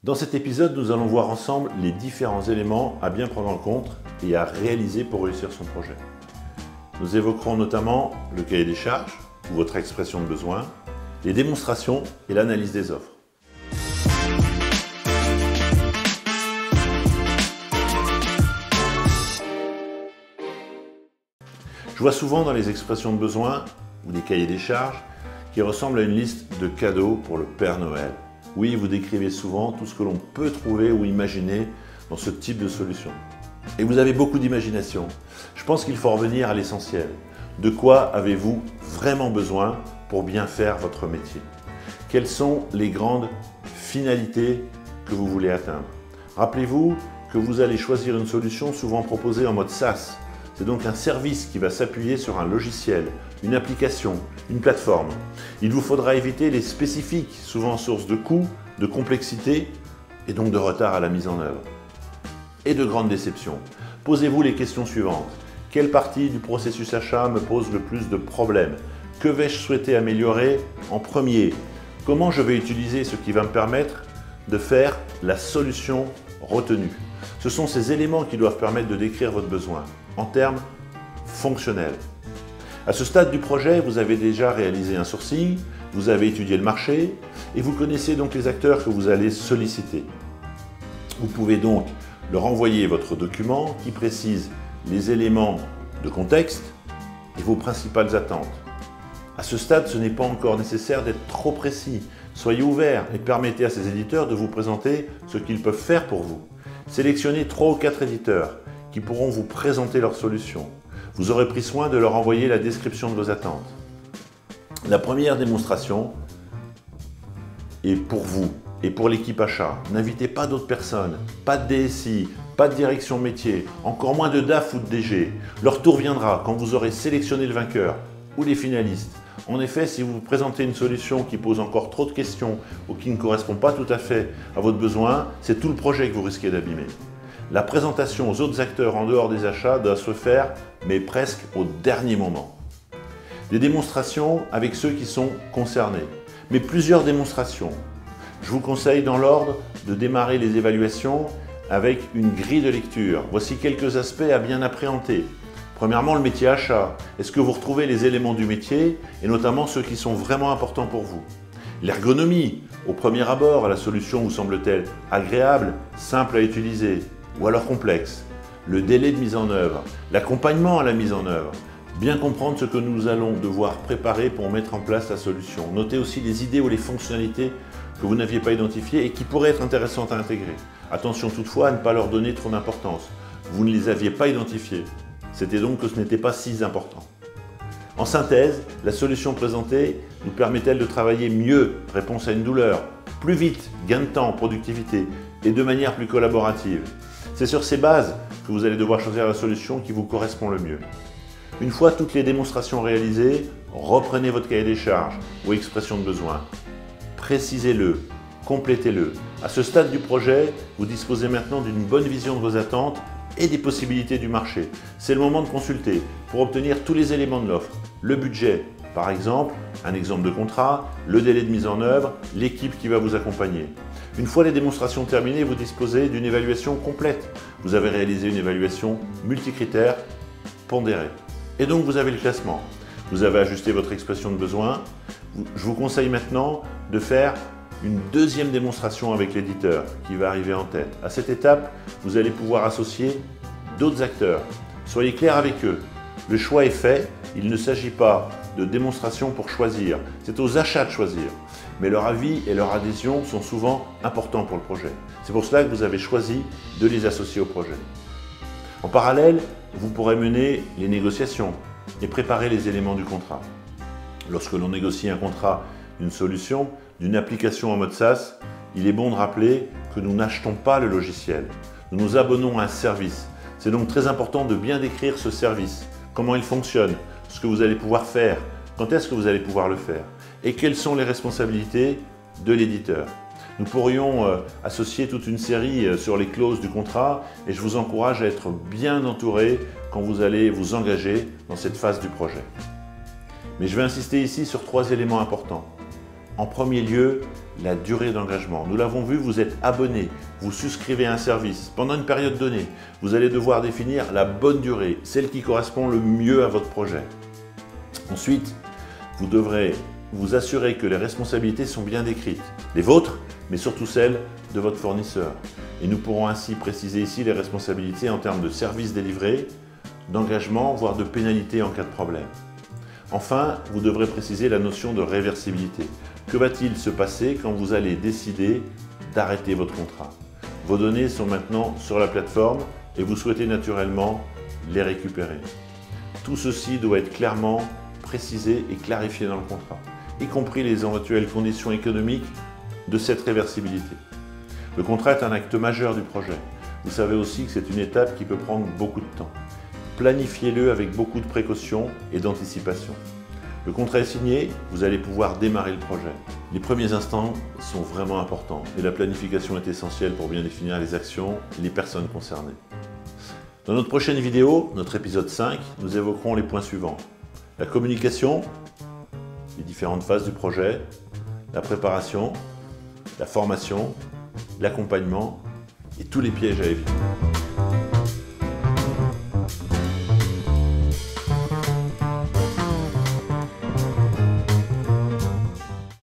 Dans cet épisode, nous allons voir ensemble les différents éléments à bien prendre en compte et à réaliser pour réussir son projet. Nous évoquerons notamment le cahier des charges, ou votre expression de besoin, les démonstrations et l'analyse des offres. Je vois souvent dans les expressions de besoin ou des cahiers des charges qui ressemblent à une liste de cadeaux pour le Père Noël. Oui, vous décrivez souvent tout ce que l'on peut trouver ou imaginer dans ce type de solution. Et vous avez beaucoup d'imagination. Je pense qu'il faut revenir à l'essentiel. De quoi avez-vous vraiment besoin pour bien faire votre métier? Quelles sont les grandes finalités que vous voulez atteindre? Rappelez-vous que vous allez choisir une solution souvent proposée en mode SaaS. C'est donc un service qui va s'appuyer sur un logiciel, une application, une plateforme. Il vous faudra éviter les spécifiques, souvent source de coûts, de complexité et donc de retard à la mise en œuvre. Et de grandes déceptions. Posez-vous les questions suivantes. Quelle partie du processus achat me pose le plus de problèmes? Que vais-je souhaiter améliorer en premier? Comment je vais utiliser ce qui va me permettre de faire la solution retenue? Ce sont ces éléments qui doivent permettre de décrire votre besoin en termes fonctionnels. À ce stade du projet, vous avez déjà réalisé un sourcing, vous avez étudié le marché et vous connaissez donc les acteurs que vous allez solliciter. Vous pouvez donc leur envoyer votre document qui précise les éléments de contexte et vos principales attentes. À ce stade, ce n'est pas encore nécessaire d'être trop précis. Soyez ouverts et permettez à ces éditeurs de vous présenter ce qu'ils peuvent faire pour vous. Sélectionnez 3 ou 4 éditeurs qui pourront vous présenter leurs solutions. Vous aurez pris soin de leur envoyer la description de vos attentes. La première démonstration est pour vous et pour l'équipe achat. N'invitez pas d'autres personnes, pas de DSI, pas de direction métier, encore moins de DAF ou de DG. Leur tour viendra quand vous aurez sélectionné le vainqueur ou les finalistes. En effet, si vous présentez une solution qui pose encore trop de questions ou qui ne correspond pas tout à fait à votre besoin, c'est tout le projet que vous risquez d'abîmer. La présentation aux autres acteurs en dehors des achats doit se faire, mais presque au dernier moment. Des démonstrations avec ceux qui sont concernés, mais plusieurs démonstrations. Je vous conseille dans l'ordre de démarrer les évaluations avec une grille de lecture. Voici quelques aspects à bien appréhender. Premièrement, le métier achat. Est-ce que vous retrouvez les éléments du métier et notamment ceux qui sont vraiment importants pour vous? L'ergonomie. Au premier abord, la solution vous semble-t-elle agréable, simple à utiliser ou alors complexe? Le délai de mise en œuvre, l'accompagnement à la mise en œuvre. Bien comprendre ce que nous allons devoir préparer pour mettre en place la solution. Notez aussi les idées ou les fonctionnalités que vous n'aviez pas identifiées et qui pourraient être intéressantes à intégrer. Attention toutefois à ne pas leur donner trop d'importance. Vous ne les aviez pas identifiées. C'était donc que ce n'était pas si important. En synthèse, la solution présentée nous permet-elle de travailler mieux, réponse à une douleur, plus vite, gain de temps, productivité et de manière plus collaborative? C'est sur ces bases que vous allez devoir choisir la solution qui vous correspond le mieux. Une fois toutes les démonstrations réalisées, reprenez votre cahier des charges ou expression de besoin. Précisez-le, complétez-le. À ce stade du projet, vous disposez maintenant d'une bonne vision de vos attentes et des possibilités du marché. C'est le moment de consulter pour obtenir tous les éléments de l'offre. Le budget, par exemple, un exemple de contrat, le délai de mise en œuvre, l'équipe qui va vous accompagner. Une fois les démonstrations terminées, vous disposez d'une évaluation complète. Vous avez réalisé une évaluation multicritère pondérée. Et donc vous avez le classement. Vous avez ajusté votre expression de besoin. Je vous conseille maintenant de faire une deuxième démonstration avec l'éditeur qui va arriver en tête. À cette étape, vous allez pouvoir associer d'autres acteurs. Soyez clair avec eux. Le choix est fait. Il ne s'agit pas de démonstration pour choisir. C'est aux achats de choisir. Mais leur avis et leur adhésion sont souvent importants pour le projet. C'est pour cela que vous avez choisi de les associer au projet. En parallèle, vous pourrez mener les négociations et préparer les éléments du contrat. Lorsque l'on négocie un contrat d'une solution, d'une application en mode SaaS, il est bon de rappeler que nous n'achetons pas le logiciel. Nous nous abonnons à un service. C'est donc très important de bien décrire ce service, comment il fonctionne, ce que vous allez pouvoir faire, quand est-ce que vous allez pouvoir le faire et quelles sont les responsabilités de l'éditeur. Nous pourrions associer toute une série sur les clauses du contrat et je vous encourage à être bien entouré quand vous allez vous engager dans cette phase du projet. Mais je vais insister ici sur 3 éléments importants. En premier lieu, la durée d'engagement. Nous l'avons vu, vous êtes abonné, vous souscrivez à un service. Pendant une période donnée, vous allez devoir définir la bonne durée, celle qui correspond le mieux à votre projet. Ensuite, vous devrez vous assurer que les responsabilités sont bien décrites, les vôtres, mais surtout celles de votre fournisseur. Et nous pourrons ainsi préciser ici les responsabilités en termes de services délivrés, d'engagement, voire de pénalité en cas de problème. Enfin, vous devrez préciser la notion de réversibilité. Que va-t-il se passer quand vous allez décider d'arrêter votre contrat? Vos données sont maintenant sur la plateforme et vous souhaitez naturellement les récupérer. Tout ceci doit être clairement précisé et clarifié dans le contrat, y compris les éventuelles conditions économiques de cette réversibilité. Le contrat est un acte majeur du projet. Vous savez aussi que c'est une étape qui peut prendre beaucoup de temps. Planifiez-le avec beaucoup de précautions et d'anticipation. Le contrat est signé, vous allez pouvoir démarrer le projet. Les premiers instants sont vraiment importants et la planification est essentielle pour bien définir les actions et les personnes concernées. Dans notre prochaine vidéo, notre épisode 5, nous évoquerons les points suivants. La communication, les différentes phases du projet, la préparation, la formation, l'accompagnement et tous les pièges à éviter.